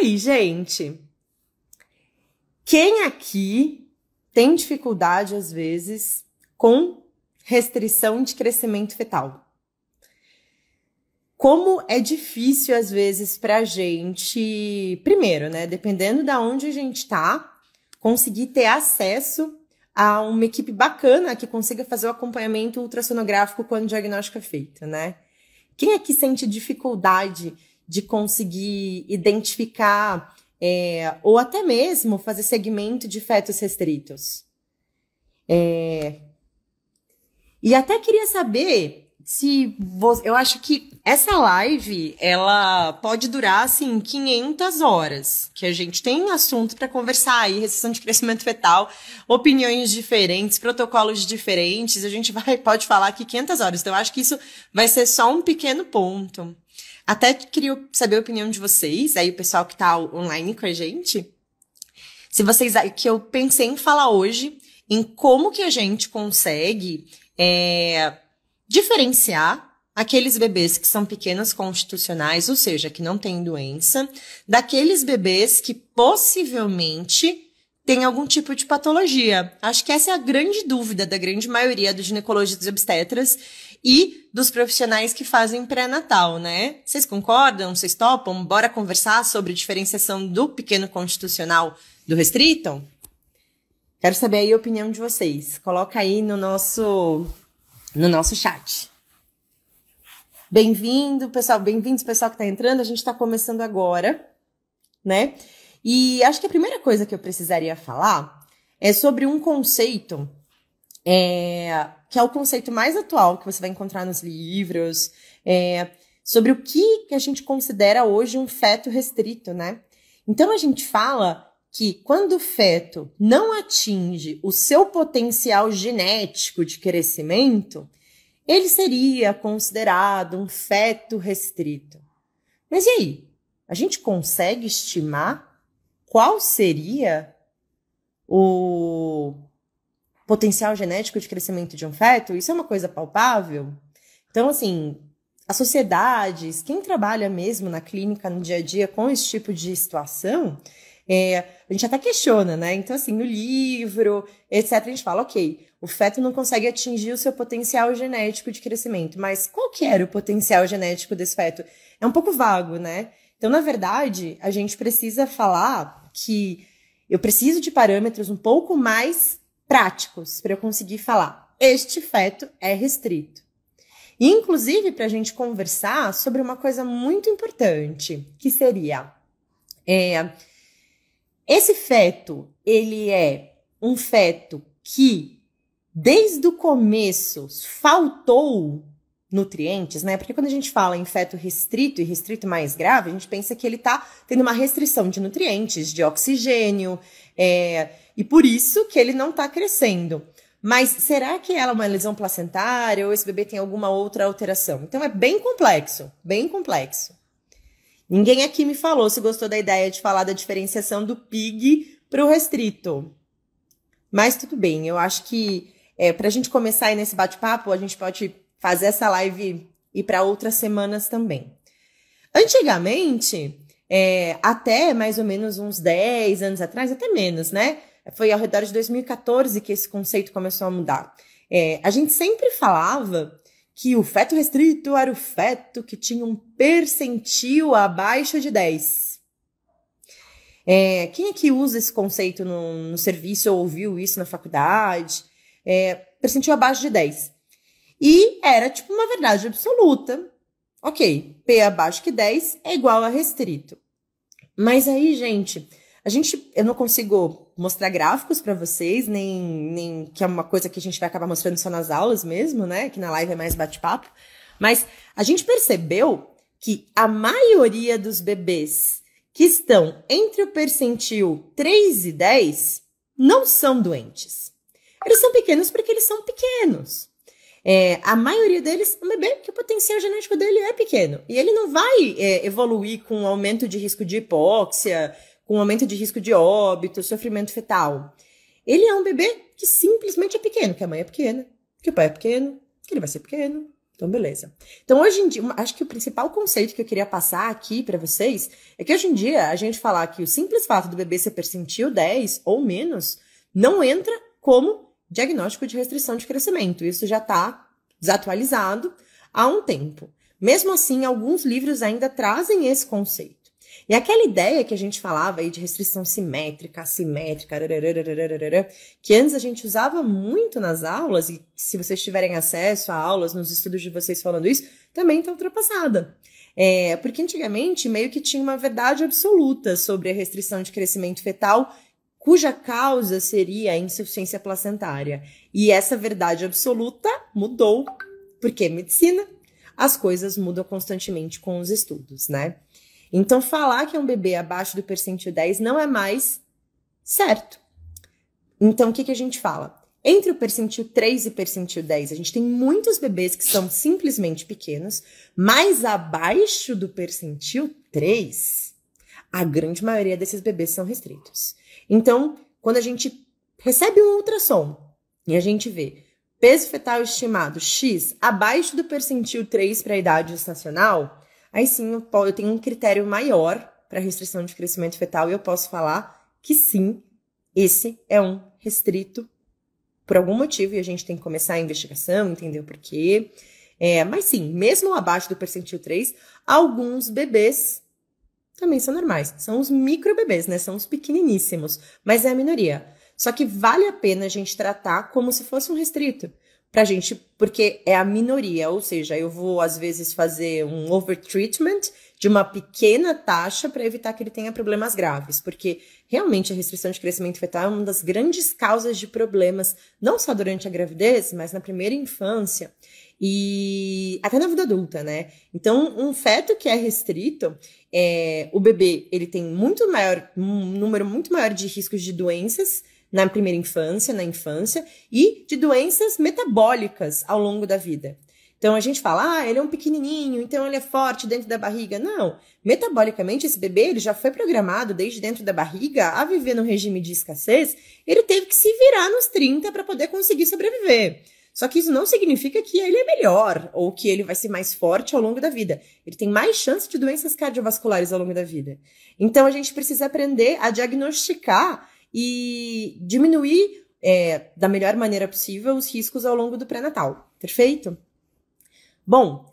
aí, gente? Quem aqui tem dificuldade, às vezes, com restrição de crescimento fetal? Como é difícil, às vezes, pra gente, primeiro, né, dependendo de onde a gente tá, conseguir ter acesso a uma equipe bacana que consiga fazer o acompanhamento ultrassonográfico quando o diagnóstico é feito, né? Quem aqui sente dificuldade de conseguir identificar ou até mesmo fazer segmento de fetos restritos? E até queria saber se eu acho que essa live ela pode durar assim 500 horas, que a gente tem assunto para conversar aí, restrição de crescimento fetal, opiniões diferentes, protocolos diferentes, a gente pode falar aqui 500 horas. Então eu acho que isso vai ser só um pequeno ponto. Até queria saber a opinião de vocês, aí o pessoal que tá online com a gente, se vocês que eu pensei em falar hoje em como que a gente consegue diferenciar aqueles bebês que são pequenos constitucionais, ou seja, que não têm doença, daqueles bebês que possivelmente têm algum tipo de patologia. Acho que essa é a grande dúvida da grande maioria dos ginecologistas e obstetras e dos profissionais que fazem pré-natal, né? Vocês concordam? Vocês topam? Bora conversar sobre diferenciação do pequeno constitucional do restrito? Quero saber aí a opinião de vocês. Coloca aí no nosso chat. Bem-vindo, pessoal. Bem-vindos, pessoal que está entrando. A gente está começando agora, né? E acho que a primeira coisa que eu precisaria falar é sobre um conceito que é o conceito mais atual que você vai encontrar nos livros, sobre o que a gente considera hoje um feto restrito, né? Então, a gente fala que quando o feto não atinge o seu potencial genético de crescimento, ele seria considerado um feto restrito. Mas e aí? A gente consegue estimar qual seria o potencial genético de crescimento de um feto? Isso é uma coisa palpável? Então, assim, as sociedades, quem trabalha mesmo na clínica, no dia a dia, com esse tipo de situação, a gente até questiona, né? Então, assim, no livro, etc., a gente fala, ok, o feto não consegue atingir o seu potencial genético de crescimento, mas qual que era o potencial genético desse feto? É um pouco vago, né? Então, na verdade, a gente precisa falar que eu preciso de parâmetros um pouco mais práticos para eu conseguir falar, este feto é restrito. E, inclusive, para a gente conversar sobre uma coisa muito importante, que seria... esse feto, ele é um feto que, desde o começo, faltou nutrientes, né? Porque quando a gente fala em feto restrito e restrito mais grave, a gente pensa que ele tá tendo uma restrição de nutrientes, de oxigênio, e por isso que ele não tá crescendo. Mas será que ela é uma lesão placentária ou esse bebê tem alguma outra alteração? Então é bem complexo, bem complexo. Ninguém aqui me falou se gostou da ideia de falar da diferenciação do PIG para o restrito. Mas tudo bem, eu acho que para a gente começar aí nesse bate-papo, a gente pode fazer essa live e para outras semanas também. Antigamente, até mais ou menos uns 10 anos atrás, até menos, né? Foi ao redor de 2014 que esse conceito começou a mudar. A gente sempre falava que o feto restrito era o feto que tinha um percentil abaixo de 10. Quem aqui usa esse conceito no serviço ou ouviu isso na faculdade? Percentil abaixo de 10. E era tipo uma verdade absoluta. Ok, P abaixo que 10 é igual a restrito. Mas aí, gente, eu não consigo mostrar gráficos para vocês, nem que é uma coisa que a gente vai acabar mostrando só nas aulas mesmo, né? Que na live é mais bate-papo. Mas a gente percebeu que a maioria dos bebês que estão entre o percentil 3 e 10 não são doentes. Eles são pequenos porque eles são pequenos. A maioria deles é um bebê que o potencial genético dele é pequeno. E ele não vai evoluir com aumento de risco de hipóxia, com aumento de risco de óbito, sofrimento fetal. Ele é um bebê que simplesmente é pequeno, que a mãe é pequena, que o pai é pequeno, que ele vai ser pequeno, Então, beleza. Então, hoje em dia, acho que o principal conceito que eu queria passar aqui para vocês é que hoje em dia a gente falar que o simples fato do bebê ser percentil 10 ou menos não entra como diagnóstico de restrição de crescimento. Isso já está desatualizado há um tempo. Mesmo assim, alguns livros ainda trazem esse conceito. E aquela ideia que a gente falava aí de restrição simétrica, assimétrica, que antes a gente usava muito nas aulas, e se vocês tiverem acesso a aulas nos estudos de vocês falando isso, também está ultrapassada. Porque antigamente meio que tinha uma verdade absoluta sobre a restrição de crescimento fetal, cuja causa seria a insuficiência placentária. E essa verdade absoluta mudou, porque medicina, as coisas mudam constantemente com os estudos, né? Então, falar que é um bebê abaixo do percentil 10 não é mais certo. Então, o que a gente fala? Entre o percentil 3 e percentil 10, a gente tem muitos bebês que são simplesmente pequenos, mas abaixo do percentil 3, a grande maioria desses bebês são restritos. Então, quando a gente recebe um ultrassom e a gente vê peso fetal estimado X abaixo do percentil 3 para a idade gestacional, aí sim eu tenho um critério maior para restrição de crescimento fetal e eu posso falar que sim, esse é um restrito por algum motivo e a gente tem que começar a investigação, entender o porquê. Mas sim, mesmo abaixo do percentil 3, alguns bebês também são normais. São os microbebês, né? São os pequeniníssimos, mas é a minoria. Só que vale a pena a gente tratar como se fosse um restrito. Pra gente, porque é a minoria, ou seja, eu vou às vezes fazer um overtreatment de uma pequena taxa para evitar que ele tenha problemas graves, porque realmente a restrição de crescimento fetal é uma das grandes causas de problemas, não só durante a gravidez, mas na primeira infância e até na vida adulta, né? Então, um feto que é restrito, o bebê ele tem um número muito maior de riscos de doenças na primeira infância, na infância, e de doenças metabólicas ao longo da vida. Então, a gente fala, ele é um pequenininho, então ele é forte dentro da barriga. Não, metabolicamente, esse bebê ele já foi programado desde dentro da barriga a viver no regime de escassez, ele teve que se virar nos 30 para poder conseguir sobreviver. Só que isso não significa que ele é melhor, ou que ele vai ser mais forte ao longo da vida. Ele tem mais chance de doenças cardiovasculares ao longo da vida. Então, a gente precisa aprender a diagnosticar e diminuir da melhor maneira possível os riscos ao longo do pré-natal. Perfeito? Bom,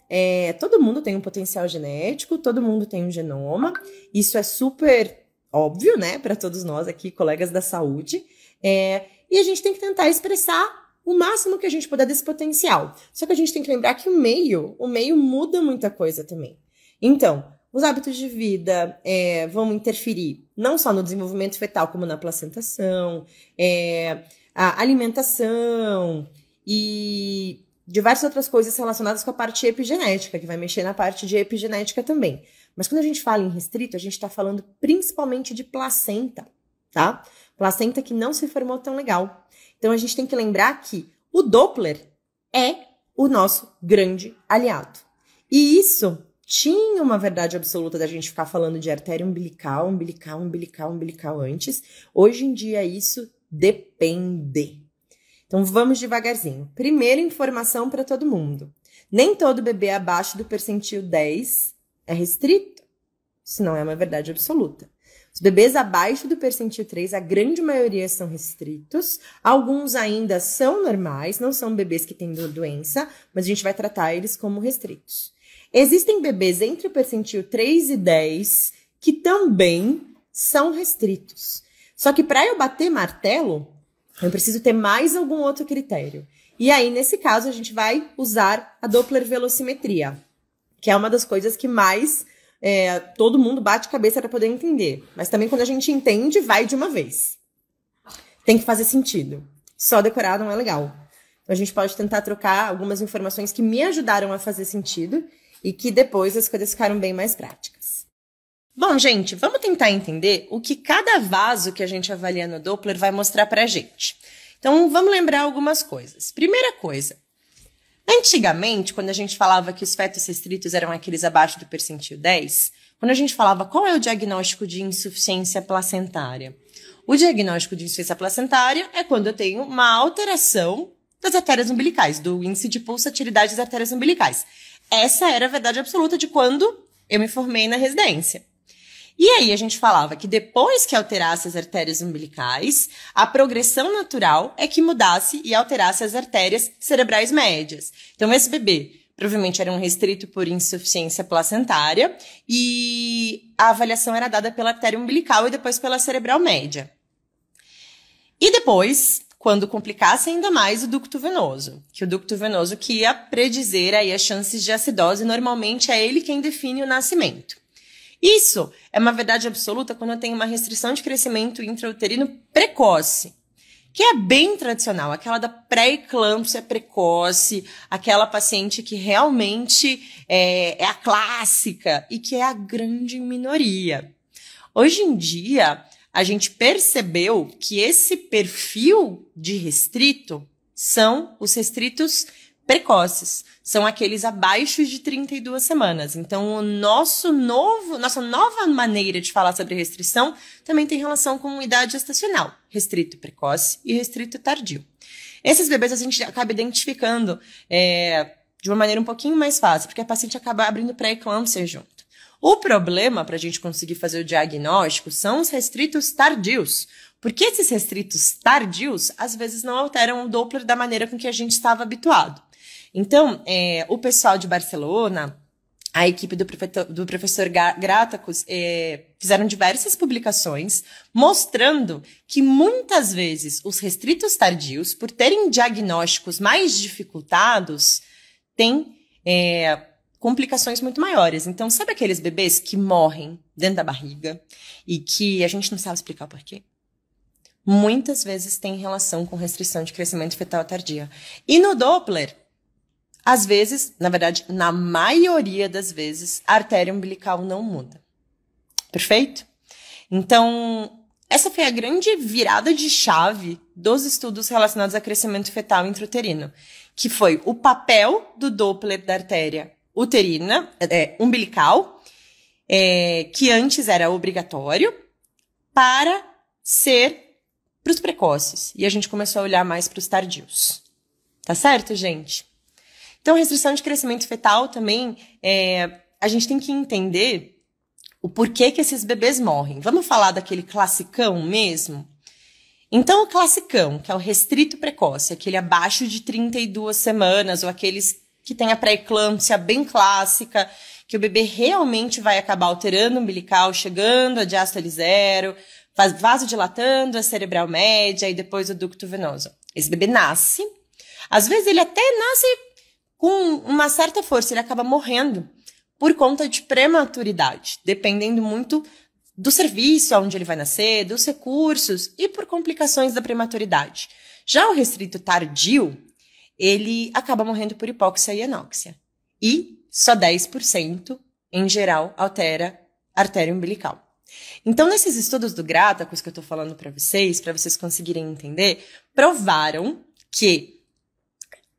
todo mundo tem um potencial genético, todo mundo tem um genoma. Isso é super óbvio, né, para todos nós aqui, colegas da saúde. E a gente tem que tentar expressar o máximo que a gente puder desse potencial. Só que a gente tem que lembrar que o meio muda muita coisa também. Então, os hábitos de vida vão interferir não só no desenvolvimento fetal, como na placentação, a alimentação e diversas outras coisas relacionadas com a parte epigenética, que vai mexer na parte de epigenética também. Mas quando a gente fala em restrito, a gente está falando principalmente de placenta, tá? Placenta que não se formou tão legal. Então, a gente tem que lembrar que o Doppler é o nosso grande aliado. E isso tinha uma verdade absoluta da gente ficar falando de artéria umbilical antes. Hoje em dia, isso depende. Então, vamos devagarzinho. Primeira informação para todo mundo. Nem todo bebê abaixo do percentil 10 é restrito. Isso não é uma verdade absoluta. Os bebês abaixo do percentil 3, a grande maioria são restritos. Alguns ainda são normais, não são bebês que têm doença, mas a gente vai tratar eles como restritos. Existem bebês entre o percentil 3 e 10 que também são restritos. Só que para eu bater martelo, eu preciso ter mais algum outro critério. E aí, nesse caso, a gente vai usar a Doppler velocimetria, que é uma das coisas que mais todo mundo bate cabeça para poder entender. Mas também quando a gente entende, vai de uma vez. Tem que fazer sentido. Só decorar não é legal. Então a gente pode tentar trocar algumas informações que me ajudaram a fazer sentido e que depois as coisas ficaram bem mais práticas. Bom, gente, vamos tentar entender o que cada vaso que a gente avalia no Doppler vai mostrar pra gente. Então, vamos lembrar algumas coisas. Primeira coisa, antigamente, quando a gente falava que os fetos restritos eram aqueles abaixo do percentil 10, quando a gente falava qual é o diagnóstico de insuficiência placentária? O diagnóstico de insuficiência placentária é quando eu tenho uma alteração das artérias umbilicais, do índice de pulsatilidade das artérias umbilicais. Essa era a verdade absoluta de quando eu me formei na residência. E aí a gente falava que depois que alterasse as artérias umbilicais, a progressão natural é que mudasse e alterasse as artérias cerebrais médias. Então esse bebê provavelmente era um restrito por insuficiência placentária e a avaliação era dada pela artéria umbilical e depois pela cerebral média. E depois, quando complicasse ainda mais, o ducto venoso, que ia predizer aí as chances de acidose, normalmente é ele quem define o nascimento. Isso é uma verdade absoluta quando eu tenho uma restrição de crescimento intrauterino precoce, que é bem tradicional, aquela da pré-eclâmpsia precoce, aquela paciente que realmente é a clássica e que é a grande minoria. Hoje em dia, a gente percebeu que esse perfil de restrito são os restritos precoces, são aqueles abaixo de 32 semanas. Então, nossa nova maneira de falar sobre restrição também tem relação com idade gestacional, restrito precoce e restrito tardio. Esses bebês a gente acaba identificando de uma maneira um pouquinho mais fácil, porque a paciente acaba abrindo pré-eclâmpsia junto. O problema para a gente conseguir fazer o diagnóstico são os restritos tardios, porque esses restritos tardios, às vezes, não alteram o Doppler da maneira com que a gente estava habituado. Então, o pessoal de Barcelona, a equipe do professor Gratacus, fizeram diversas publicações mostrando que muitas vezes os restritos tardios, por terem diagnósticos mais dificultados, têm complicações muito maiores. Então, sabe aqueles bebês que morrem dentro da barriga e que a gente não sabe explicar por quê? Muitas vezes tem relação com restrição de crescimento fetal tardia. E no Doppler, às vezes, na verdade, na maioria das vezes, a artéria umbilical não muda. Perfeito? Então, essa foi a grande virada de chave dos estudos relacionados a crescimento fetal intrauterino, que foi o papel do Doppler da artéria umbilical, que antes era obrigatório, para os precoces. E a gente começou a olhar mais para os tardios. Tá certo, gente? Então, restrição de crescimento fetal também, a gente tem que entender o porquê que esses bebês morrem. Vamos falar daquele classicão mesmo? Então, o classicão, que é o restrito precoce, aquele abaixo de 32 semanas, ou aqueles que têm a pré-eclâmpsia bem clássica, que o bebê realmente vai acabar alterando o umbilical, chegando a diástole zero, vasodilatando a cerebral média e depois o ducto venoso. Esse bebê nasce, às vezes ele até nasce com uma certa força, ele acaba morrendo por conta de prematuridade, dependendo muito do serviço onde ele vai nascer, dos recursos e por complicações da prematuridade. Já o restrito tardio, ele acaba morrendo por hipóxia e anóxia. E só 10%, em geral, altera a artéria umbilical. Então, nesses estudos do Gratacus que eu estou falando para vocês conseguirem entender, provaram que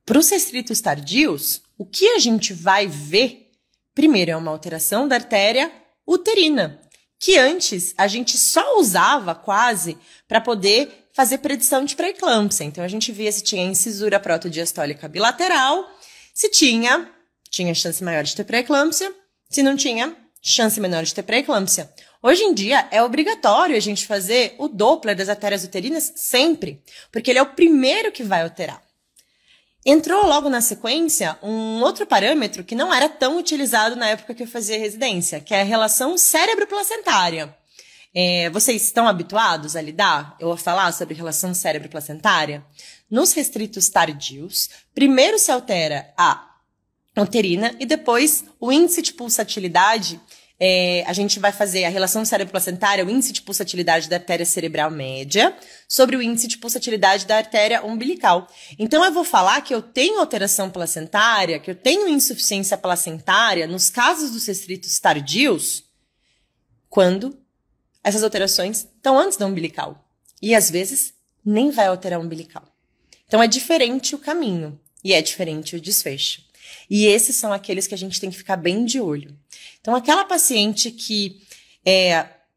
para os restritos tardios, o que a gente vai ver, primeiro, é uma alteração da artéria uterina, que antes a gente só usava quase para poder fazer predição de pré-eclâmpsia. Então, a gente via se tinha incisura protodiastólica bilateral, se tinha chance maior de ter pré-eclâmpsia, se não tinha, chance menor de ter pré-eclâmpsia. Hoje em dia, é obrigatório a gente fazer o Doppler das artérias uterinas sempre, porque ele é o primeiro que vai alterar. Entrou logo na sequência um outro parâmetro que não era tão utilizado na época que eu fazia residência, que é a relação cérebro-placentária. Vocês estão habituados a lidar? Eu vou falar sobre relação cérebro-placentária? Nos restritos tardios, primeiro se altera a uterina e depois o índice de pulsatilidade. A gente vai fazer a relação cérebro-placentária, o índice de pulsatilidade da artéria cerebral média, sobre o índice de pulsatilidade da artéria umbilical. Então, eu vou falar que eu tenho alteração placentária, que eu tenho insuficiência placentária, nos casos dos restritos tardios, quando essas alterações estão antes da umbilical. E, às vezes, nem vai alterar a umbilical. Então, é diferente o caminho e é diferente o desfecho. E esses são aqueles que a gente tem que ficar bem de olho. Então, aquela paciente que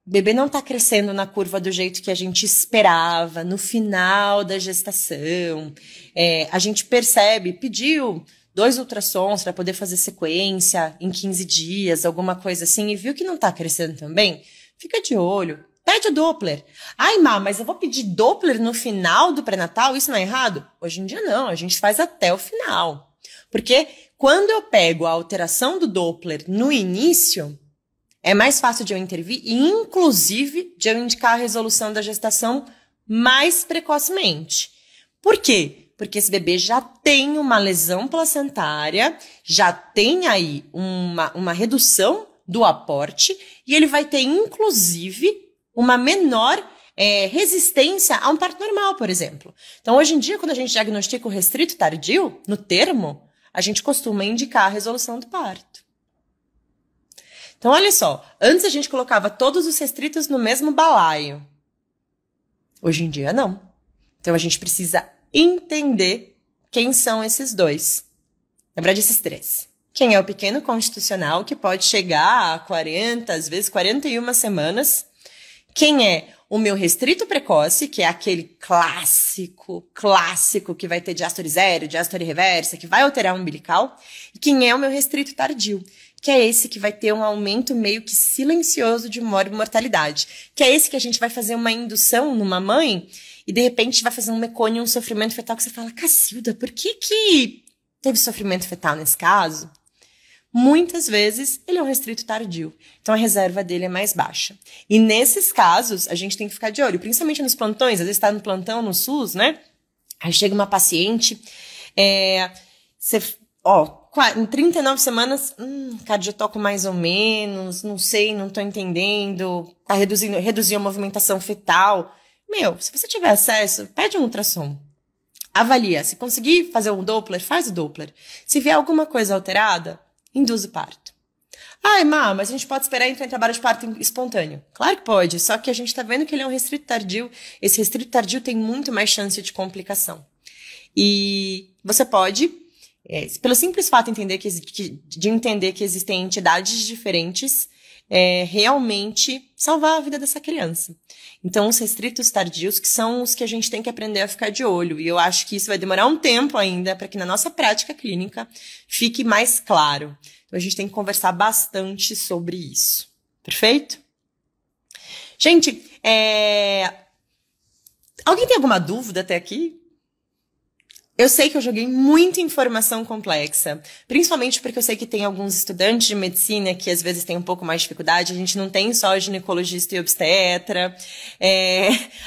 o bebê não está crescendo na curva do jeito que a gente esperava, no final da gestação. A gente percebe, pediu 2 ultrassons para poder fazer sequência em 15 dias, alguma coisa assim, e viu que não está crescendo também, fica de olho. Pede o Doppler. Ai, mas eu vou pedir Doppler no final do pré-natal? Isso não é errado? Hoje em dia não, a gente faz até o final. Porque quando eu pego a alteração do Doppler no início, é mais fácil de eu intervir e, inclusive, de eu indicar a resolução da gestação mais precocemente. Por quê? Porque esse bebê já tem uma lesão placentária, já tem aí uma redução do aporte e ele vai ter, inclusive, uma menor resistência a um parto normal, por exemplo. Então, hoje em dia, quando a gente diagnostica o restrito tardio, no termo, a gente costuma indicar a resolução do parto. Então, olha só, antes a gente colocava todos os restritos no mesmo balaio. Hoje em dia, não. Então, a gente precisa entender quem são esses 2. Lembrar desses 3. Quem é o pequeno constitucional, que pode chegar a 40, às vezes 41 semanas. Quem é o meu restrito precoce, que é aquele clássico que vai ter diástole zero, diástole reversa, que vai alterar o umbilical. E quem é o meu restrito tardio, que é esse que vai ter um aumento meio que silencioso de mortalidade. Que é esse que a gente vai fazer uma indução numa mãe e, de repente, vai fazer um mecônio, um sofrimento fetal que você fala, Cacilda, por que teve sofrimento fetal nesse caso? Muitas vezes, ele é um restrito tardio. Então, a reserva dele é mais baixa. E, nesses casos, a gente tem que ficar de olho, principalmente nos plantões. Às vezes, está no plantão, no SUS, né? Aí chega uma paciente, em 39 semanas, cardiotoco mais ou menos, não sei, não tô entendendo, tá reduziu a movimentação fetal. Se você tiver acesso, pede um ultrassom. Avalia. Se conseguir fazer um Doppler, faz o Doppler. Se vier alguma coisa alterada, induz o parto. Ai, mas a gente pode esperar entrar em trabalho de parto espontâneo. Claro que pode, só que a gente tá vendo que ele é um restrito tardio. Esse restrito tardio tem muito mais chance de complicação. E você pode, pelo simples fato de entender que existem entidades diferentes, realmente salvar a vida dessa criança. Então, os restritos tardios, que são os que a gente tem que aprender a ficar de olho. E eu acho que isso vai demorar um tempo ainda para que na nossa prática clínica fique mais claro. Então, a gente tem que conversar bastante sobre isso. Perfeito? Gente, alguém tem alguma dúvida até aqui? Eu sei que eu joguei muita informação complexa, principalmente porque eu sei que tem alguns estudantes de medicina que às vezes têm um pouco mais de dificuldade. A gente não tem só ginecologista e obstetra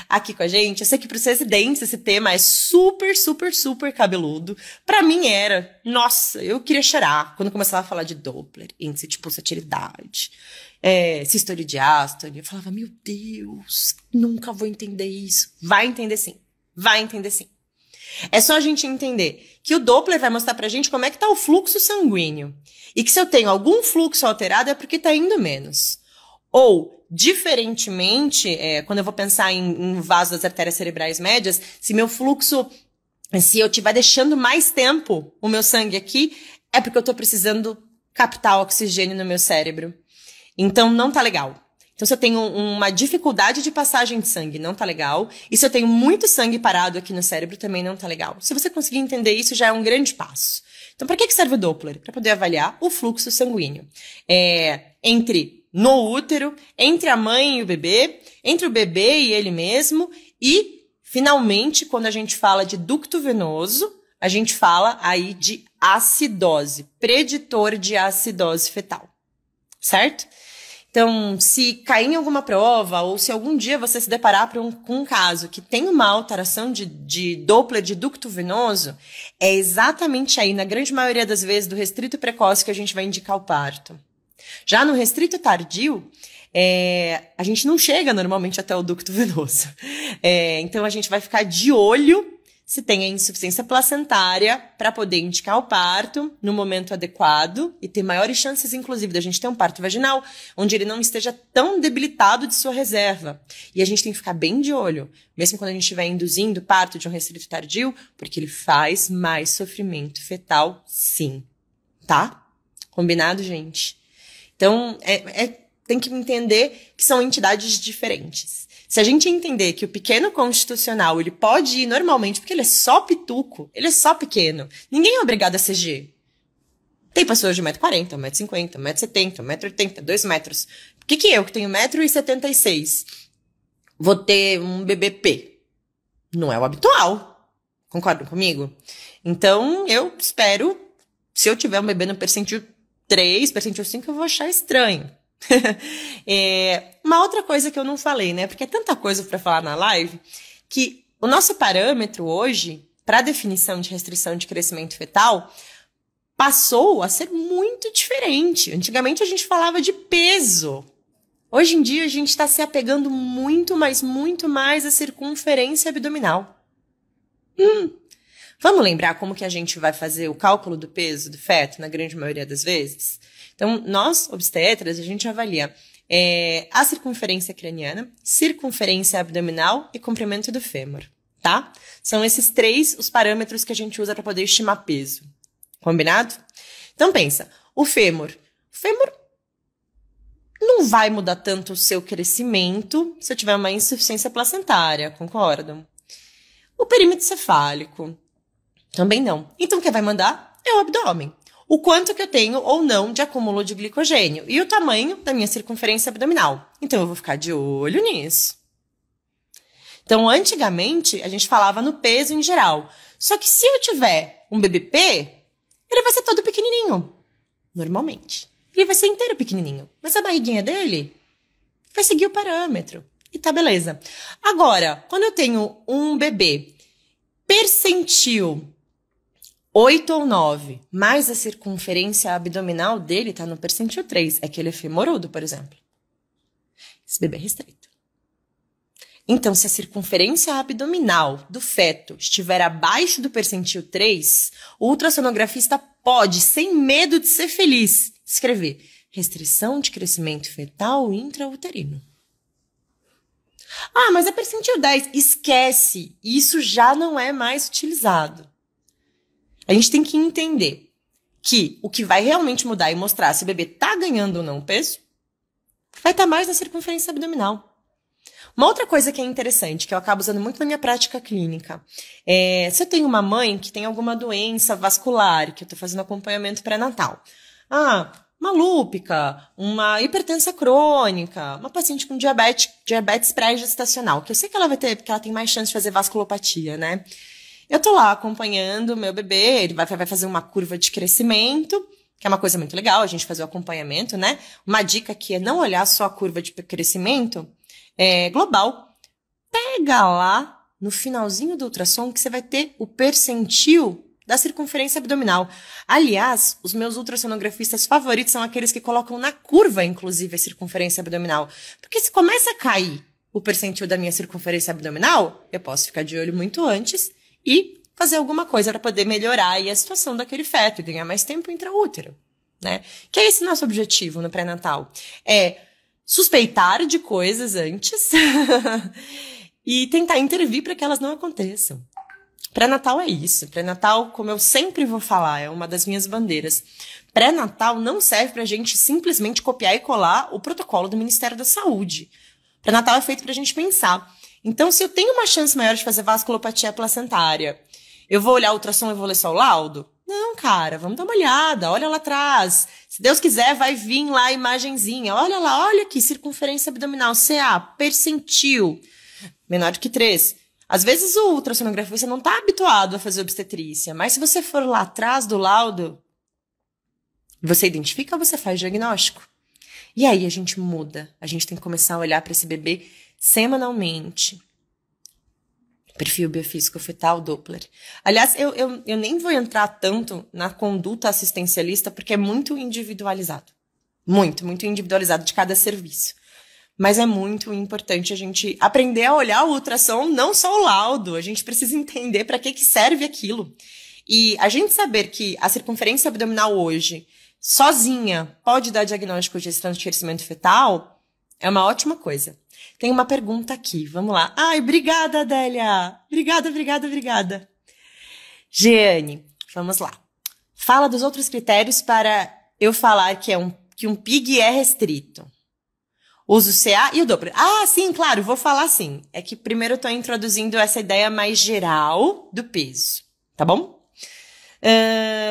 aqui com a gente. Eu sei que para os residentes esse tema é super, super, super cabeludo. Para mim era, nossa, eu queria chorar quando começava a falar de Doppler, índice de pulsatilidade, sístole e diástole. Eu falava, meu Deus, nunca vou entender isso. Vai entender sim, vai entender sim. É só a gente entender que o Doppler vai mostrar pra gente como é que tá o fluxo sanguíneo. E que se eu tenho algum fluxo alterado é porque tá indo menos. Ou, diferentemente, quando eu vou pensar em vaso das artérias cerebrais médias, se meu fluxo, se eu estiver deixando mais tempo o meu sangue aqui, é porque eu tô precisando captar oxigênio no meu cérebro. Então, não tá legal. Então, se eu tenho uma dificuldade de passagem de sangue, não tá legal. E se eu tenho muito sangue parado aqui no cérebro, também não tá legal. Se você conseguir entender isso, já é um grande passo. Então, para que serve o Doppler? Para poder avaliar o fluxo sanguíneo. No útero, entre a mãe e o bebê, entre o bebê e ele mesmo. E, finalmente, quando a gente fala de ducto venoso, a gente fala aí de acidose, preditor de acidose fetal. Certo? Então, se cair em alguma prova, ou se algum dia você se deparar com um caso que tem uma alteração de Doppler de ducto venoso, é exatamente aí, na grande maioria das vezes, do restrito precoce que a gente vai indicar o parto. Já no restrito tardio, a gente não chega normalmente até o ducto venoso. Então, a gente vai ficar de olho se tem a insuficiência placentária para poder indicar o parto no momento adequado e ter maiores chances, inclusive, da gente ter um parto vaginal, onde ele não esteja tão debilitado de sua reserva. E a gente tem que ficar bem de olho, mesmo quando a gente estiver induzindo o parto de um restrito tardio, porque ele faz mais sofrimento fetal, sim. Tá? Combinado, gente? Então, tem que entender que são entidades diferentes. Se a gente entender que o pequeno constitucional, ele pode ir normalmente, porque ele é só pituco, ele é só pequeno. Ninguém é obrigado a CG. Tem pessoas de 1,40 m, 1,50 m, 1,70 m, 1,80 m, 2 metros. Por que eu, que tenho 1,76 m, vou ter um BBP? Não é o habitual. Concordam comigo? Então, eu espero, se eu tiver um bebê no percentil 3, percentil 5, eu vou achar estranho. Uma outra coisa que eu não falei, né? Porque é tanta coisa para falar na live, que o nosso parâmetro hoje, para definição de restrição de crescimento fetal, passou a ser muito diferente. Antigamente a gente falava de peso. Hoje em dia a gente está se apegando muito mais à circunferência abdominal. Vamos lembrar como que a gente vai fazer o cálculo do peso do feto, na grande maioria das vezes? Então, nós, obstetras, a gente avalia a circunferência craniana, circunferência abdominal e comprimento do fêmur, tá? São esses 3 os parâmetros que a gente usa para poder estimar peso. Combinado? Então, pensa, o fêmur não vai mudar tanto o seu crescimento se eu tiver uma insuficiência placentária, concordam? O perímetro cefálico também não. Então, o que vai mandar é o abdômen. O quanto que eu tenho ou não de acúmulo de glicogênio e o tamanho da minha circunferência abdominal. Então, eu vou ficar de olho nisso. Então, antigamente, a gente falava no peso em geral. Só que se eu tiver um BBP, ele vai ser todo pequenininho, normalmente. Ele vai ser inteiro pequenininho. Mas a barriguinha dele vai seguir o parâmetro. E tá beleza. Agora, quando eu tenho um bebê percentil 8 ou 9, mais a circunferência abdominal dele tá no percentil 3, é que ele é femorudo, por exemplo. Esse bebê é restrito. Então, se a circunferência abdominal do feto estiver abaixo do percentil 3, o ultrassonografista pode, sem medo de ser feliz, escrever restrição de crescimento fetal intrauterino. Ah, mas é percentil 10. Esquece. Isso já não é mais utilizado. A gente tem que entender que o que vai realmente mudar e mostrar se o bebê tá ganhando ou não peso vai estar mais na circunferência abdominal. Uma outra coisa que é interessante, que eu acabo usando muito na minha prática clínica, se eu tenho uma mãe que tem alguma doença vascular, que eu tô fazendo acompanhamento pré-natal. Uma lúpica, uma hipertensão crônica, uma paciente com diabetes pré-gestacional, que eu sei que ela tem mais chance de fazer vasculopatia, né? Eu tô lá acompanhando o meu bebê, ele vai fazer uma curva de crescimento, que é uma coisa muito legal, a gente fazer o acompanhamento, né? Uma dica aqui é não olhar só a curva de crescimento global. Pega lá no finalzinho do ultrassom que você vai ter o percentil da circunferência abdominal. Aliás, os meus ultrassonografistas favoritos são aqueles que colocam na curva, inclusive, a circunferência abdominal. Porque se começa a cair o percentil da minha circunferência abdominal, eu posso ficar de olho muito antes e fazer alguma coisa para poder melhorar aí a situação daquele feto e ganhar mais tempo intraútero, né? Que é esse nosso objetivo no pré-natal. É suspeitar de coisas antes e tentar intervir para que elas não aconteçam. Pré-natal é isso. Pré-natal, como eu sempre vou falar, é uma das minhas bandeiras. Pré-natal não serve pra gente simplesmente copiar e colar o protocolo do Ministério da Saúde. Pré-natal é feito pra gente pensar. Então, se eu tenho uma chance maior de fazer vasculopatia placentária, eu vou olhar o ultrassom e vou ler só o laudo? Não, cara, vamos dar uma olhada, olha lá atrás. Se Deus quiser, vai vir lá a imagenzinha. Olha lá, olha aqui, circunferência abdominal, CA, percentil, menor do que 3. Às vezes o ultrassonografista não está habituado a fazer obstetrícia, mas se você for lá atrás do laudo, você identifica ou você faz diagnóstico? E aí a gente muda. A gente tem que começar a olhar para esse bebê semanalmente. Perfil biofísico fetal Doppler. Aliás, eu nem vou entrar tanto na conduta assistencialista porque é muito individualizado. Muito individualizado de cada serviço. Mas é muito importante a gente aprender a olhar o ultrassom, não só o laudo. A gente precisa entender para que serve aquilo. E a gente saber que a circunferência abdominal hoje, sozinha, pode dar diagnóstico de gestão de crescimento fetal, é uma ótima coisa. Tem uma pergunta aqui, vamos lá. Ai, obrigada, Adélia! Obrigada. Jeane, vamos lá. Fala dos outros critérios para eu falar que um PIG é restrito. Uso CA e o Doppler. Ah, sim, claro, vou falar sim. É que primeiro eu tô introduzindo essa ideia mais geral do peso, tá bom?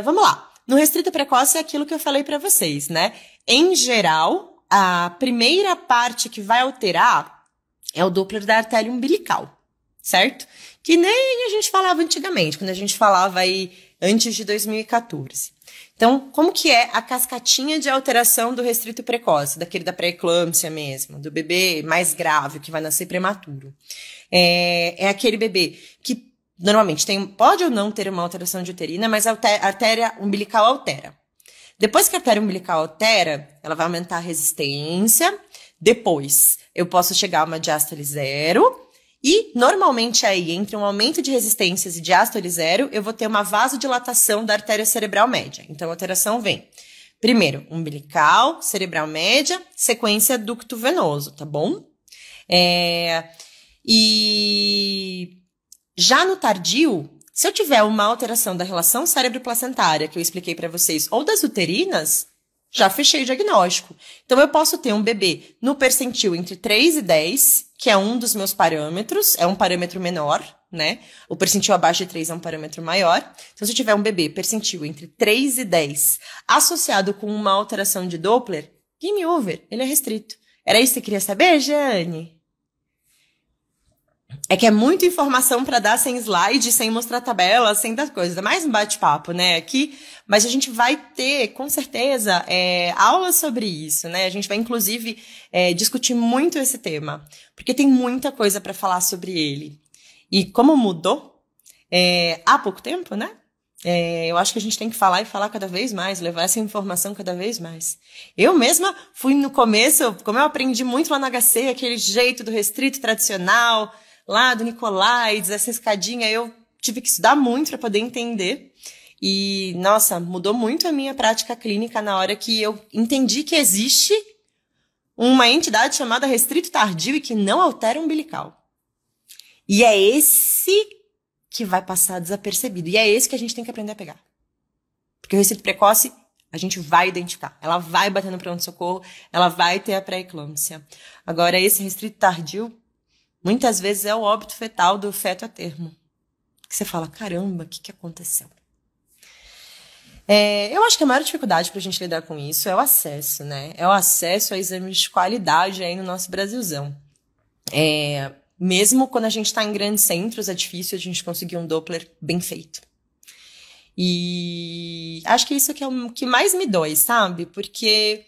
Vamos lá. No restrito precoce é aquilo que eu falei pra vocês, né? Em geral, a primeira parte que vai alterar é o Doppler da artéria umbilical, certo? Que nem a gente falava antigamente, quando a gente falava aí antes de 2014. Então, como que é a cascatinha de alteração do restrito precoce, daquele da pré-eclâmpsia mesmo, do bebê mais grave, que vai nascer prematuro? É aquele bebê que normalmente pode ou não ter uma alteração de uterina, mas a artéria umbilical altera. Depois que a artéria umbilical altera, ela vai aumentar a resistência. Depois, eu posso chegar a uma diástole zero. E, normalmente, aí, entre um aumento de resistências e diástole zero, eu vou ter uma vasodilatação da artéria cerebral média. Então, a alteração vem, primeiro, umbilical, cerebral média, sequência ducto venoso, tá bom? E já no tardio, se eu tiver uma alteração da relação cérebro-placentária, que eu expliquei para vocês, ou das uterinas, já fechei o diagnóstico. Então, eu posso ter um bebê no percentil entre 3 e 10, que é um dos meus parâmetros, é um parâmetro menor, né? O percentil abaixo de 3 é um parâmetro maior. Então, se eu tiver um bebê percentil entre 3 e 10, associado com uma alteração de Doppler, game over, ele é restrito. Era isso que você queria saber, Jane? É que é muita informação para dar sem slide, sem mostrar tabela, sem dar coisa. É mais um bate-papo, né, aqui. Mas a gente vai ter, com certeza, aulas sobre isso, né? A gente vai, inclusive, discutir muito esse tema. Porque tem muita coisa para falar sobre ele. E como mudou há pouco tempo, né? Eu acho que a gente tem que falar e falar cada vez mais, levar essa informação cada vez mais. Eu mesma fui no começo, como eu aprendi muito lá no HC, aquele jeito do restrito tradicional, lá do Nicolaides, essa escadinha, eu tive que estudar muito para poder entender. E, nossa, mudou muito a minha prática clínica na hora que eu entendi que existe uma entidade chamada restrito tardio e que não altera o umbilical. E é esse que vai passar desapercebido. E é esse que a gente tem que aprender a pegar. Porque o restrito precoce, a gente vai identificar. Ela vai bater no pronto-socorro, ela vai ter a pré-eclâmpsia. Agora, esse restrito tardio, muitas vezes é o óbito fetal do feto a termo. Que você fala, caramba, o que aconteceu? Eu acho que a maior dificuldade pra gente lidar com isso é o acesso, né? É o acesso a exames de qualidade aí no nosso Brasilzão. Mesmo quando a gente tá em grandes centros, é difícil a gente conseguir um Doppler bem feito. E acho que isso que é o que mais me dói, sabe? Porque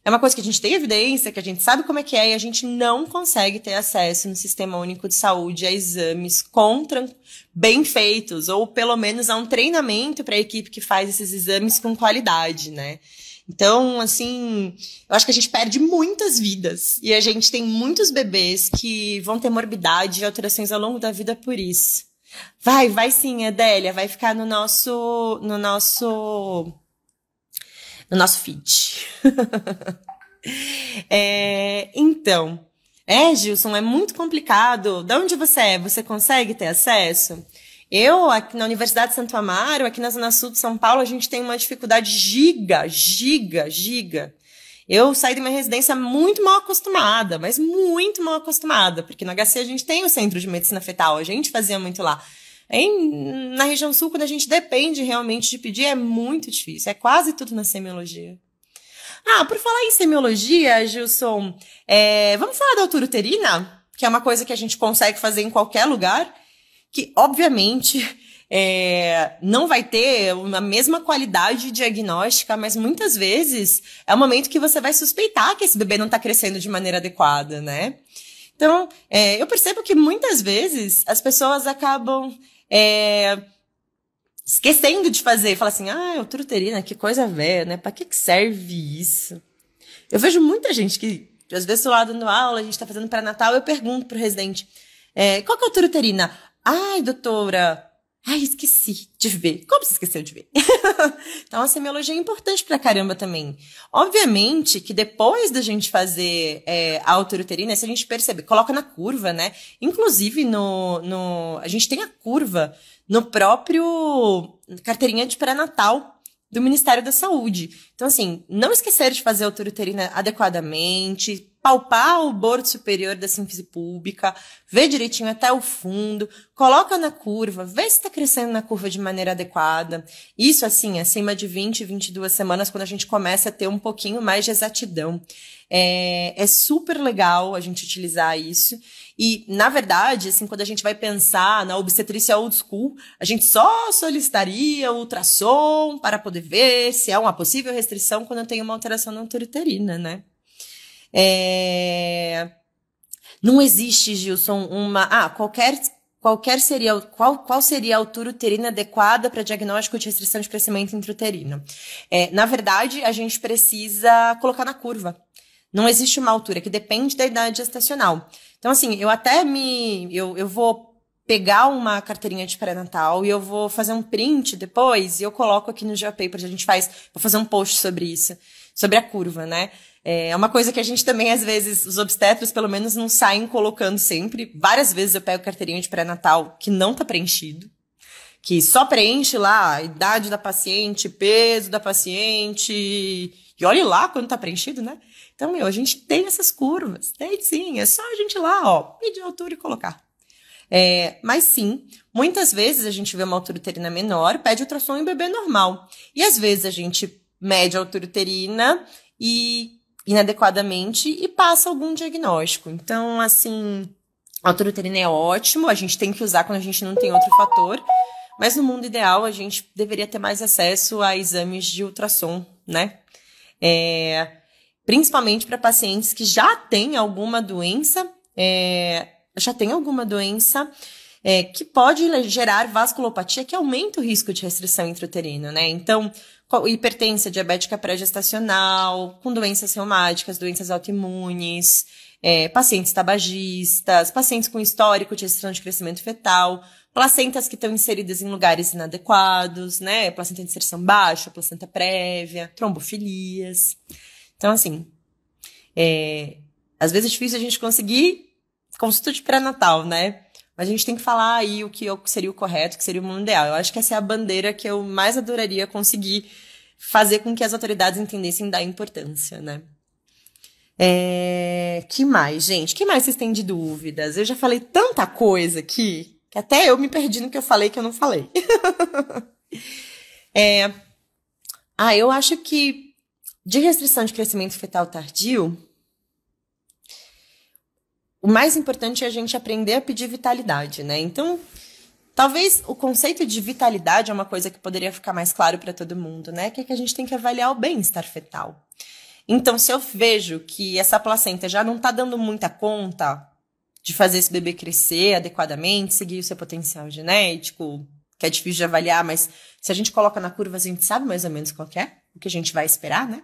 é uma coisa que a gente tem evidência, que a gente sabe como é que é, e a gente não consegue ter acesso no Sistema Único de Saúde a exames bem feitos, ou pelo menos a um treinamento para a equipe que faz esses exames com qualidade, né? Então, assim, eu acho que a gente perde muitas vidas, e a gente tem muitos bebês que vão ter morbidade e alterações ao longo da vida por isso. Vai sim, Adélia, vai ficar no nosso feed. Então, Gilson, é muito complicado. De onde você é? Você consegue ter acesso? Eu, aqui na Universidade de Santo Amaro, aqui na Zona Sul de São Paulo, a gente tem uma dificuldade giga. Eu saí de uma residência muito mal acostumada, mas muito mal acostumada, porque no HC a gente tem o Centro de Medicina Fetal, a gente fazia muito lá. Na região sul, quando a gente depende realmente de pedir, é muito difícil. É quase tudo na semiologia. Por falar em semiologia, Gilson, vamos falar da altura uterina? Que é uma coisa que a gente consegue fazer em qualquer lugar, que, obviamente, não vai ter a mesma qualidade diagnóstica, mas muitas vezes é o momento que você vai suspeitar que esse bebê não está crescendo de maneira adequada, né? Então, eu percebo que muitas vezes as pessoas acabam esquecendo de fazer. Fala assim, altura uterina, que coisa velha, né? Pra que serve isso? Eu vejo muita gente que, às vezes, tô lá dando aula, a gente tá fazendo pré-natal, eu pergunto pro residente, qual que é a altura uterina? Ai, doutora, esqueci de ver. Como você esqueceu de ver? Então, a semiologia é importante pra caramba também. Obviamente que depois da gente fazer a altura uterina, se a gente perceber, coloca na curva, né? Inclusive, a gente tem a curva no próprio carteirinha de pré-natal do Ministério da Saúde. Então, assim, não esquecer de fazer a altura uterina adequadamente, palpar o bordo superior da sínfise púbica, vê direitinho até o fundo, coloca na curva, vê se está crescendo na curva de maneira adequada. Isso, assim, acima de 20, 22 semanas, quando a gente começa a ter um pouquinho mais de exatidão. É super legal a gente utilizar isso. E, na verdade, assim, quando a gente vai pensar na obstetrícia old school, a gente só solicitaria o ultrassom para poder ver se é uma possível restrição quando eu tenho uma alteração na uteruterina, né? Não existe, Gilson, qual seria a altura uterina adequada para diagnóstico de restrição de crescimento intrauterino? Na verdade, a gente precisa colocar na curva. Não existe uma altura, que depende da idade gestacional. Então, assim, eu vou pegar uma carteirinha de pré-natal e eu vou fazer um print depois e eu coloco aqui no GeoPapers, vou fazer um post sobre isso, sobre a curva, né? É uma coisa que a gente também, às vezes, os obstetras, pelo menos, não saem colocando sempre. Várias vezes eu pego carteirinha de pré-natal que não tá preenchido, que só preenche lá a idade da paciente, peso da paciente, e olhe lá quando tá preenchido, né? Então, a gente tem essas curvas, tem sim, é só a gente ir lá, ó, pedir a altura e colocar. Mas sim, muitas vezes a gente vê uma altura uterina menor, pede ultrassom em bebê normal. E às vezes a gente mede a altura uterina inadequadamente e passa algum diagnóstico. Então, assim, a altura uterina é ótimo, a gente tem que usar quando a gente não tem outro fator, mas no mundo ideal a gente deveria ter mais acesso a exames de ultrassom, né? Principalmente para pacientes que já têm alguma doença, que pode gerar vasculopatia, que aumenta o risco de restrição intrauterina, né? Então, hipertensão diabética pré-gestacional, com doenças reumáticas, doenças autoimunes, pacientes tabagistas, pacientes com histórico de restrição de crescimento fetal, placentas que estão inseridas em lugares inadequados, né? Placenta de inserção baixa, placenta prévia, trombofilias. Então, assim, às vezes é difícil a gente conseguir consulta de pré-natal, né? Mas a gente tem que falar aí o que seria o correto, o que seria o mundo ideal. Eu acho que essa é a bandeira que eu mais adoraria conseguir fazer com que as autoridades entendessem da importância, né? Que mais, gente? Que mais vocês têm de dúvidas? Eu já falei tanta coisa aqui, que até eu me perdi no que eu falei que eu não falei. Eu acho que de restrição de crescimento fetal tardio, o mais importante é a gente aprender a pedir vitalidade, né? Então, talvez o conceito de vitalidade é uma coisa que poderia ficar mais claro para todo mundo, né? Que é que a gente tem que avaliar o bem-estar fetal. Então, se eu vejo que essa placenta já não está dando muita conta de fazer esse bebê crescer adequadamente, seguir o seu potencial genético, que é difícil de avaliar, mas se a gente coloca na curva, a gente sabe mais ou menos qual que é, o que a gente vai esperar, né?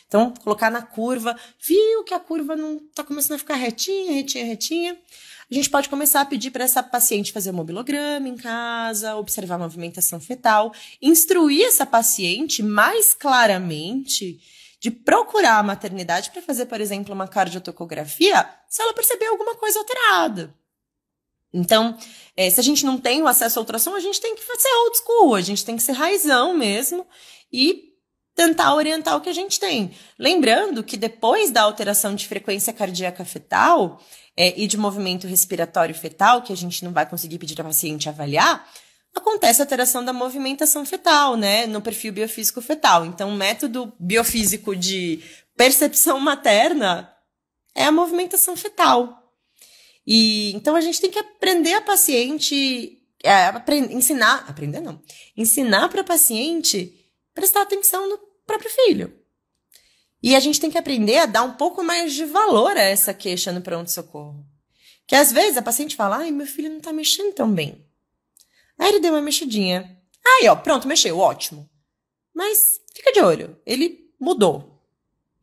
Então, colocar na curva, viu que a curva não está começando a ficar retinha, a gente pode começar a pedir para essa paciente fazer um mobilograma em casa, observar a movimentação fetal, instruir essa paciente mais claramente de procurar a maternidade para fazer, por exemplo, uma cardiotocografia, se ela perceber alguma coisa alterada. Então, se a gente não tem o acesso à ultrassom, a gente tem que fazer old school, a gente tem que ser raizão mesmo e tentar orientar o que a gente tem. Lembrando que depois da alteração de frequência cardíaca fetal e de movimento respiratório fetal, que a gente não vai conseguir pedir para a paciente avaliar, acontece a alteração da movimentação fetal, né, no perfil biofísico fetal. Então, o método biofísico de percepção materna é a movimentação fetal. E então a gente tem que aprender a paciente, ensinar para a paciente prestar atenção no próprio filho. E a gente tem que aprender a dar um pouco mais de valor a essa queixa no pronto-socorro. Que às vezes a paciente fala, ai, meu filho não tá mexendo tão bem. Aí ele deu uma mexidinha. Aí, ó, pronto, mexeu, ótimo. Mas fica de olho, ele mudou.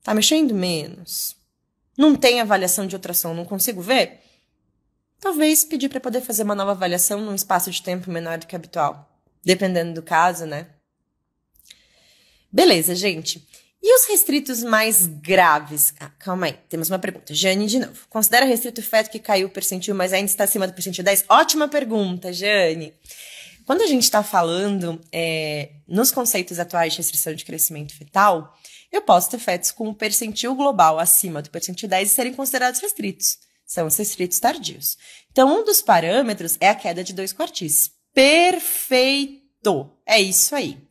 Tá mexendo menos. Não tem avaliação de ultrassom, não consigo ver? Talvez pedir para poder fazer uma nova avaliação num espaço de tempo menor do que habitual. Dependendo do caso, né? Beleza, gente. E os restritos mais graves? Calma aí, temos uma pergunta. Jane, de novo. Considera restrito o feto que caiu o percentil, mas ainda está acima do percentil 10? Ótima pergunta, Jane. quando a gente está falando nos conceitos atuais de restrição de crescimento fetal, eu posso ter fetos com um percentil global acima do percentil 10 e serem considerados restritos. São os restritos tardios. Então, um dos parâmetros é a queda de 2 quartis. Perfeito! É isso aí.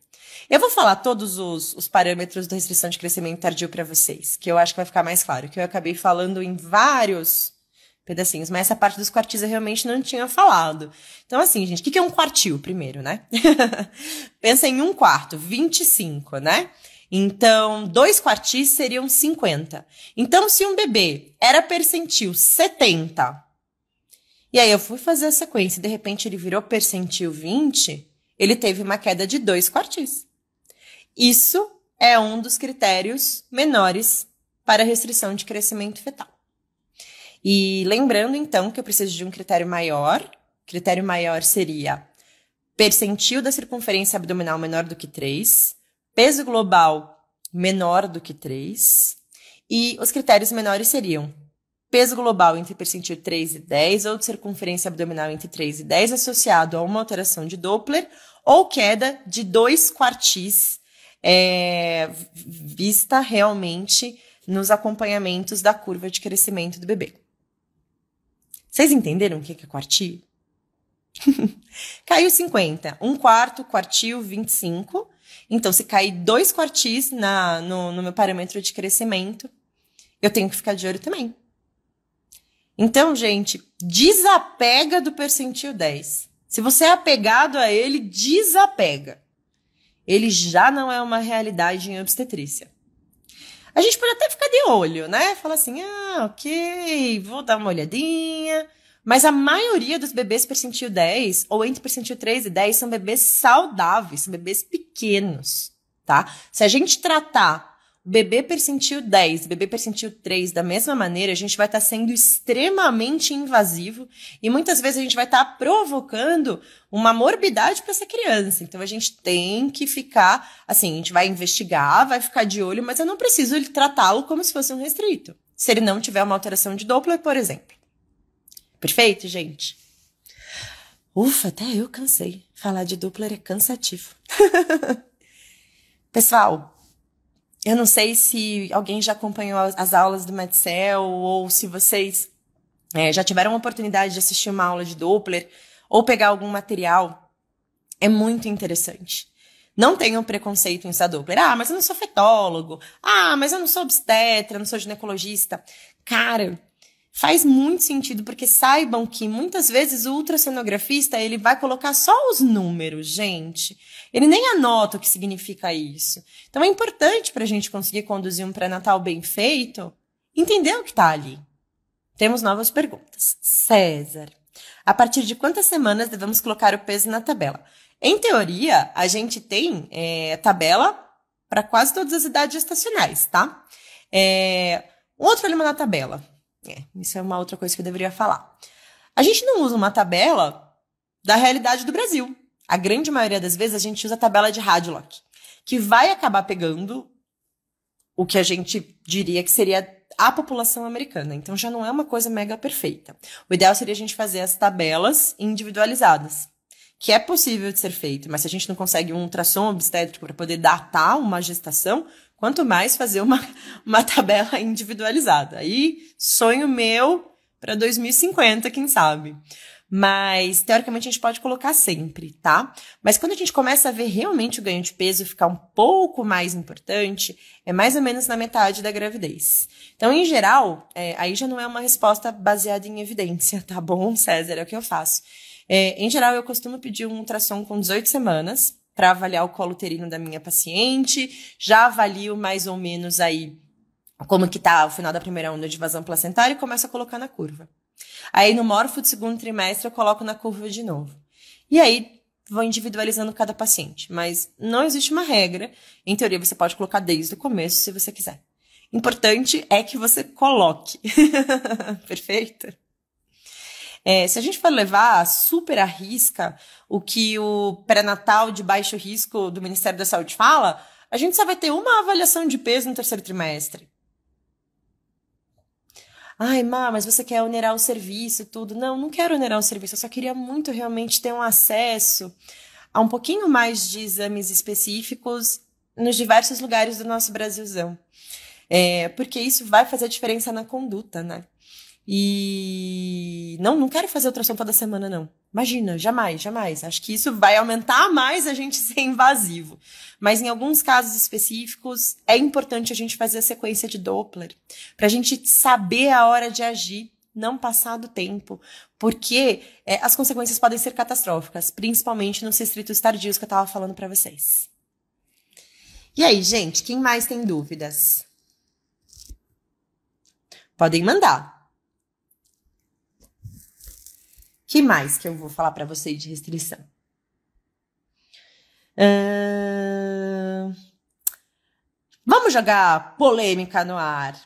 Eu vou falar todos os parâmetros da restrição de crescimento tardio para vocês, que eu acho que vai ficar mais claro, que eu acabei falando em vários pedacinhos, mas essa parte dos quartis eu realmente não tinha falado. Então, assim, gente, o que é um quartil primeiro, né? Pensa em 1/4, 25, né? Então, 2 quartis seriam 50. Então, se um bebê era percentil 70, e aí eu fui fazer a sequência e de repente ele virou percentil 20, ele teve uma queda de 2 quartis. Isso é um dos critérios menores para restrição de crescimento fetal. E lembrando, então, que eu preciso de um critério maior. O critério maior seria percentil da circunferência abdominal menor do que 3, peso global menor do que 3, e os critérios menores seriam peso global entre percentil 3 e 10, ou de circunferência abdominal entre 3 e 10, associado a uma alteração de Doppler, ou queda de 2 quartis, vista realmente nos acompanhamentos da curva de crescimento do bebê. Vocês entenderam o que é quartil? Caiu 50, 1/4, quartil, 25. Então, se cair 2 quartis no meu parâmetro de crescimento, eu tenho que ficar de olho também. Então, gente, desapega do percentil 10. Se você é apegado a ele, desapega. Ele já não é uma realidade em obstetrícia. A gente pode até ficar de olho, né? Falar assim, ok, vou dar uma olhadinha. Mas a maioria dos bebês percentil 10, ou entre percentil 3 e 10, são bebês saudáveis, são bebês pequenos, tá? Se a gente tratar o bebê percentil 10 e bebê percentil 3 da mesma maneira, a gente vai estar sendo extremamente invasivo e muitas vezes a gente vai estar provocando uma morbidade para essa criança. Então, a gente tem que ficar, assim, a gente vai investigar, vai ficar de olho, mas eu não preciso tratá-lo como se fosse um restrito, se ele não tiver uma alteração de Doppler, por exemplo. Perfeito, gente? Ufa, até eu cansei. Falar de Doppler é cansativo. Pessoal, eu não sei se alguém já acompanhou as aulas do Medcel ou se vocês já tiveram a oportunidade de assistir uma aula de Doppler ou pegar algum material. É muito interessante. Não tenham preconceito em usar Doppler. Mas eu não sou fetólogo. Mas eu não sou obstetra, não sou ginecologista. Cara, faz muito sentido, porque saibam que muitas vezes o ultrassonografista ele vai colocar só os números, gente. Ele nem anota o que significa isso. Então é importante para a gente conseguir conduzir um pré-natal bem feito, entender o que está ali. Temos novas perguntas. César, a partir de quantas semanas devemos colocar o peso na tabela? Em teoria, a gente tem tabela para quase todas as idades gestacionais, tá? Um outro problema na tabela. Isso é uma outra coisa que eu deveria falar. A gente não usa uma tabela da realidade do Brasil. A grande maioria das vezes a gente usa a tabela de Hadlock, que vai acabar pegando o que a gente diria que seria a população americana. Então já não é uma coisa mega perfeita. O ideal seria a gente fazer as tabelas individualizadas, que é possível de ser feito, mas se a gente não consegue um ultrassom obstétrico para poder datar uma gestação, quanto mais fazer uma tabela individualizada. Aí, sonho meu para 2050, quem sabe. Mas, teoricamente, a gente pode colocar sempre, tá? Mas quando a gente começa a ver realmente o ganho de peso ficar um pouco mais importante, é mais ou menos na metade da gravidez. Então, em geral, aí já não é uma resposta baseada em evidência, tá bom, César? É o que eu faço. Em geral, eu costumo pedir um ultrassom com 18 semanas, para avaliar o colo uterino da minha paciente, já avalio mais ou menos aí como que tá o final da primeira onda de vazão placentária e começo a colocar na curva. Aí no morfo do segundo trimestre eu coloco na curva de novo. E aí vou individualizando cada paciente, mas não existe uma regra. Em teoria você pode colocar desde o começo se você quiser. Importante é que você coloque. Perfeito? Se a gente for levar super à risca o que o pré-natal de baixo risco do Ministério da Saúde fala, a gente só vai ter uma avaliação de peso no terceiro trimestre. Mas você quer onerar o serviço, tudo. Não quero onerar o serviço, eu só queria muito realmente ter um acesso a um pouquinho mais de exames específicos nos diversos lugares do nosso Brasilzão. Porque isso vai fazer diferença na conduta, né? E não quero fazer ultrassom toda semana, não. Imagina, jamais, jamais. Acho que isso vai aumentar mais a gente ser invasivo. Mas em alguns casos específicos, é importante a gente fazer a sequência de Doppler, para a gente saber a hora de agir, não passar do tempo, porque as consequências podem ser catastróficas, principalmente nos restritos tardios que eu estava falando para vocês. E aí, gente, quem mais tem dúvidas? Podem mandar. Que mais que eu vou falar para vocês de restrição? Vamos jogar polêmica no ar.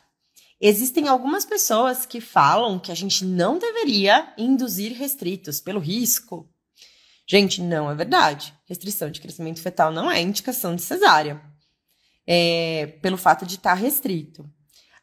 Existem algumas pessoas que falam que a gente não deveria induzir restritos pelo risco. Gente, não é verdade. Restrição de crescimento fetal não é indicação de cesárea. Pelo fato de estar restrito.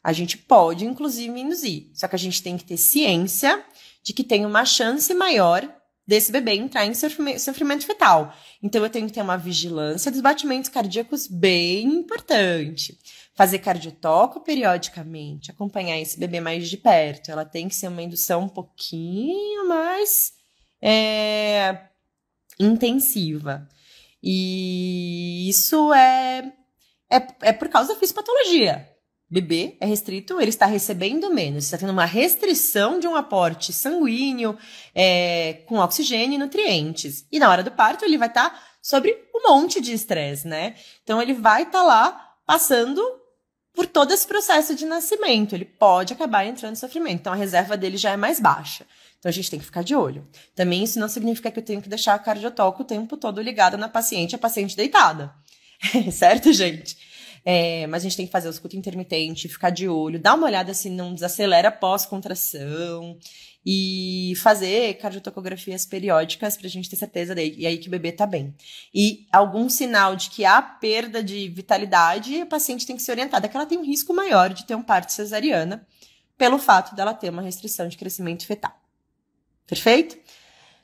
A gente pode, inclusive, induzir. Só que a gente tem que ter ciência de que tem uma chance maior desse bebê entrar em sofrimento fetal. Então, eu tenho que ter uma vigilância dos batimentos cardíacos bem importante. Fazer cardiotoco periodicamente, acompanhar esse bebê mais de perto. Ela tem que ser uma indução um pouquinho mais intensiva. E isso é por causa da fisiopatologia. Bebê é restrito, ele está recebendo menos, está tendo uma restrição de um aporte sanguíneo com oxigênio e nutrientes. E na hora do parto ele vai estar sobre um monte de estresse, né? Então ele vai estar lá passando por todo esse processo de nascimento. Ele pode acabar entrando em sofrimento. Então a reserva dele já é mais baixa. Então a gente tem que ficar de olho. Também isso não significa que eu tenho que deixar a cardiotoco o tempo todo ligada na paciente, a paciente deitada. Certo, gente? Mas a gente tem que fazer o escuta intermitente, ficar de olho, dar uma olhada se não desacelera pós-contração e fazer cardiotocografias periódicas pra gente ter certeza e aí que o bebê tá bem. E algum sinal de que há perda de vitalidade, a paciente tem que ser orientada que ela tem um risco maior de ter um parto cesariana pelo fato dela ter uma restrição de crescimento fetal. Perfeito?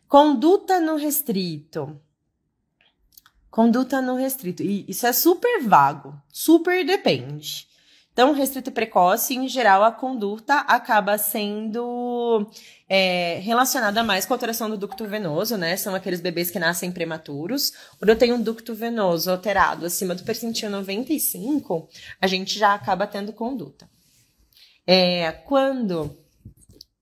Conduta no restrito. Conduta no restrito. E isso é super vago, super depende. Então, restrito precoce, em geral, a conduta acaba sendo relacionada mais com a alteração do ducto venoso, né? São aqueles bebês que nascem prematuros. Quando eu tenho um ducto venoso alterado acima do percentil 95, a gente já acaba tendo conduta.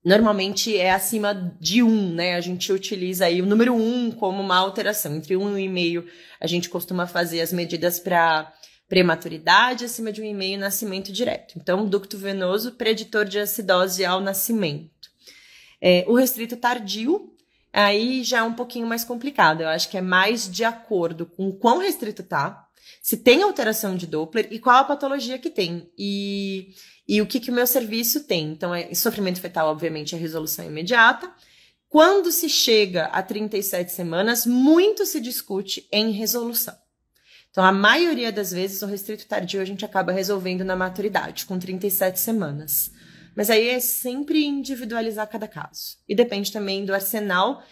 Normalmente é acima de 1, né? A gente utiliza aí o número 1 como uma alteração. Entre 1 e 1,5, a gente costuma fazer as medidas para prematuridade, acima de 1,5, nascimento direto. Então, ducto venoso, preditor de acidose ao nascimento. O restrito tardio, aí já é um pouquinho mais complicado. Eu acho que é mais de acordo com o quão restrito tá, se tem alteração de Doppler e qual a patologia que tem. E o que o meu serviço tem. Então, sofrimento fetal, obviamente, é resolução imediata. Quando se chega a 37 semanas, muito se discute em resolução. Então, a maioria das vezes, o restrito tardio a gente acaba resolvendo na maturidade, com 37 semanas. Mas aí é sempre individualizar cada caso. E depende também do arsenal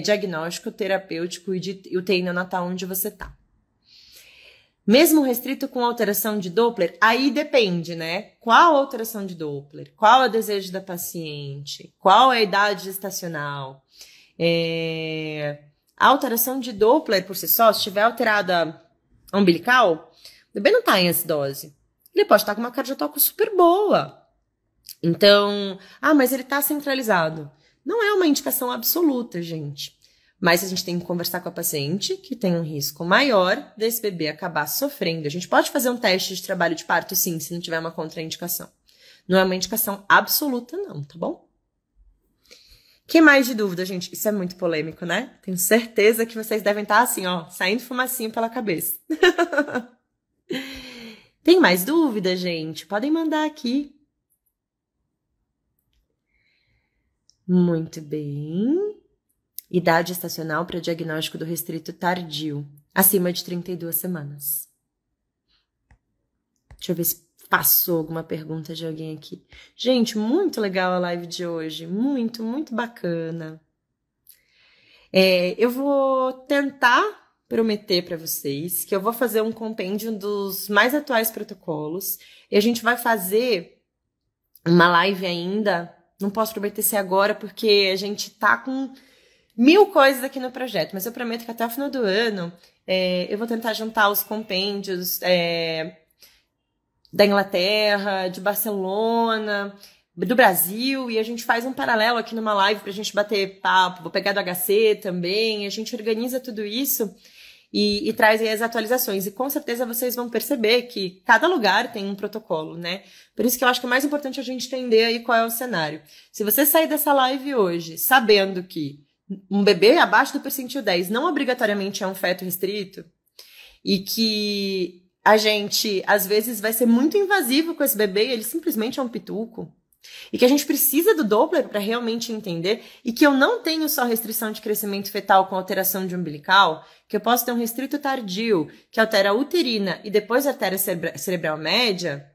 diagnóstico, terapêutico e UTI neonatal onde você está. Mesmo restrito com alteração de Doppler, aí depende, né? Qual a alteração de Doppler? Qual é o desejo da paciente? Qual é a idade gestacional? A alteração de Doppler, por si só, se estiver alterada a umbilical, o bebê não está em acidose. Ele pode estar com uma cardiotoco super boa. Então, mas ele está centralizado. Não é uma indicação absoluta, gente. Mas a gente tem que conversar com a paciente, que tem um risco maior desse bebê acabar sofrendo. A gente pode fazer um teste de trabalho de parto, sim, se não tiver uma contraindicação. Não é uma indicação absoluta, não, tá bom? Que mais de dúvida, gente? Isso é muito polêmico, né? Tenho certeza que vocês devem estar assim, ó, saindo fumacinho pela cabeça. Tem mais dúvida, gente? Podem mandar aqui. Muito bem. Idade estacional para diagnóstico do restrito tardio, acima de 32 semanas. Deixa eu ver se passou alguma pergunta de alguém aqui. Gente, muito legal a live de hoje. Muito, muito bacana. Eu vou tentar prometer para vocês que eu vou fazer um compêndio dos mais atuais protocolos e a gente vai fazer uma live ainda. Não posso prometer ser agora porque a gente tá com 1000 coisas aqui no projeto, mas eu prometo que até o final do ano eu vou tentar juntar os compêndios da Inglaterra, de Barcelona, do Brasil, e a gente faz um paralelo aqui numa live pra gente bater papo. Vou pegar do HC também, a gente organiza tudo isso e traz aí as atualizações. E com certeza vocês vão perceber que cada lugar tem um protocolo, né? Por isso que eu acho que é mais importante a gente entender aí qual é o cenário. Se você sair dessa live hoje sabendo que um bebê abaixo do percentil 10 não obrigatoriamente é um feto restrito e que a gente, às vezes, vai ser muito invasivo com esse bebê e ele simplesmente é um pituco, e que a gente precisa do Doppler para realmente entender, e que eu não tenho só restrição de crescimento fetal com alteração de umbilical, que eu posso ter um restrito tardio que altera a uterina e depois altera a cerebral média,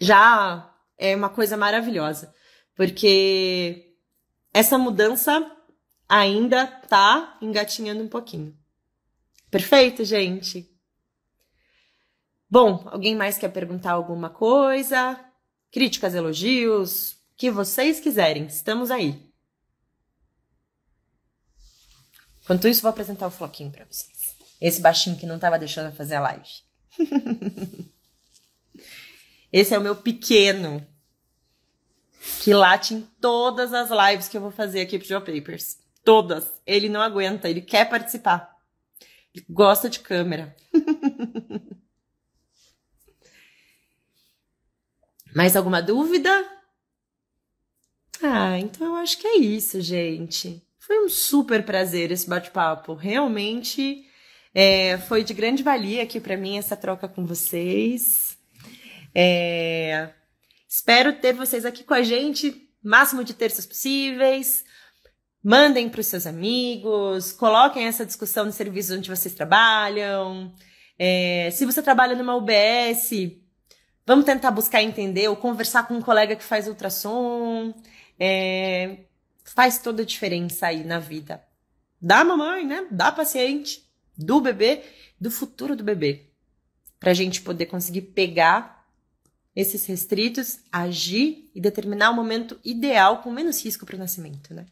já é uma coisa maravilhosa, porque essa mudança ainda tá engatinhando um pouquinho. Perfeito, gente? Bom, alguém mais quer perguntar alguma coisa? Críticas, elogios, o que vocês quiserem, estamos aí. Enquanto isso, vou apresentar o Floquinho para vocês. Esse baixinho que não estava deixando eu fazer a live. Esse é o meu pequeno, que late em todas as lives que eu vou fazer aqui pro Geopapers. Todas. Ele não aguenta, ele quer participar. Ele gosta de câmera. Mais alguma dúvida? Então eu acho que é isso, gente. Foi um super prazer esse bate-papo. Realmente foi de grande valia aqui para mim essa troca com vocês. Espero ter vocês aqui com a gente máximo de terças possíveis. Mandem para os seus amigos, coloquem essa discussão no serviço onde vocês trabalham. Se você trabalha numa UBS, vamos tentar buscar entender ou conversar com um colega que faz ultrassom. Faz toda a diferença aí na vida da mamãe, né? Da paciente, do bebê, do futuro do bebê. Pra gente poder conseguir pegar esses restritos, agir e determinar o momento ideal com menos risco para o nascimento, né?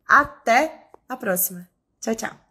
Até a próxima. Tchau, tchau.